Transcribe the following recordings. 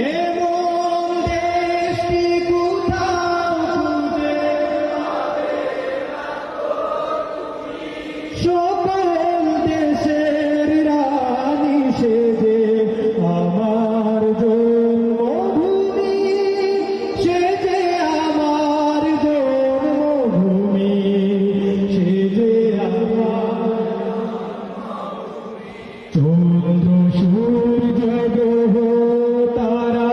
এমন দেশটি কোথাও খুঁজে সকল দেশের রানী সেজে আমার জন্মভূমি সেজে আমার জন্মভূমি সেজে আমার চন্দ্র সূর্য গ্রহ তারা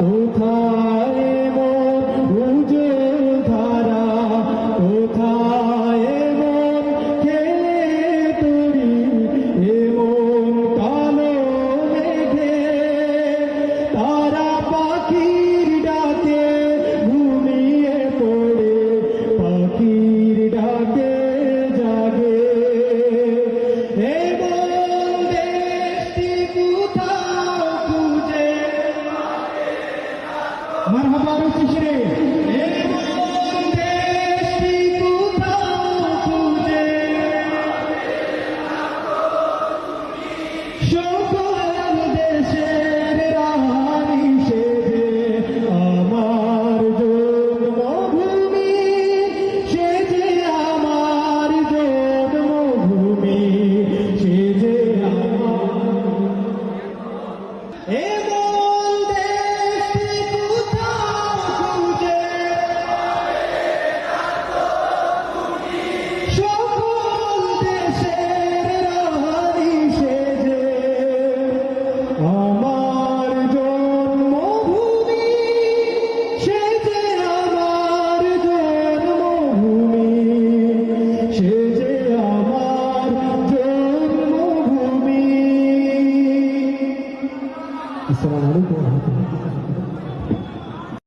কোথায় মন উজ্জ্বল ধারা কোথায় মন খেলে তরি এমন কালো মেঘে তারা পাখির ডাকে ঘুমিয়ে পড়ে পাখির ডাকে জাগে এমন দেশটি কোথাও খুঁজে মারহাবা রুচিশ্রী এমন দেশটি কোথাও খুঁজে সকল দেশের রানী সেজে আমার জন্মভূমি সেজে আমার জন্মভূমি সেজে এমন দেশটি কোথাও খুঁজে সকল দেশের রানী সেজে আমার জন্মভূমি সেজে আমার জন্মভূমি সেজে আমার জন্মভূমি। আসসালামু আলাইকুম ওয়া রাহমাতুল্লাহ।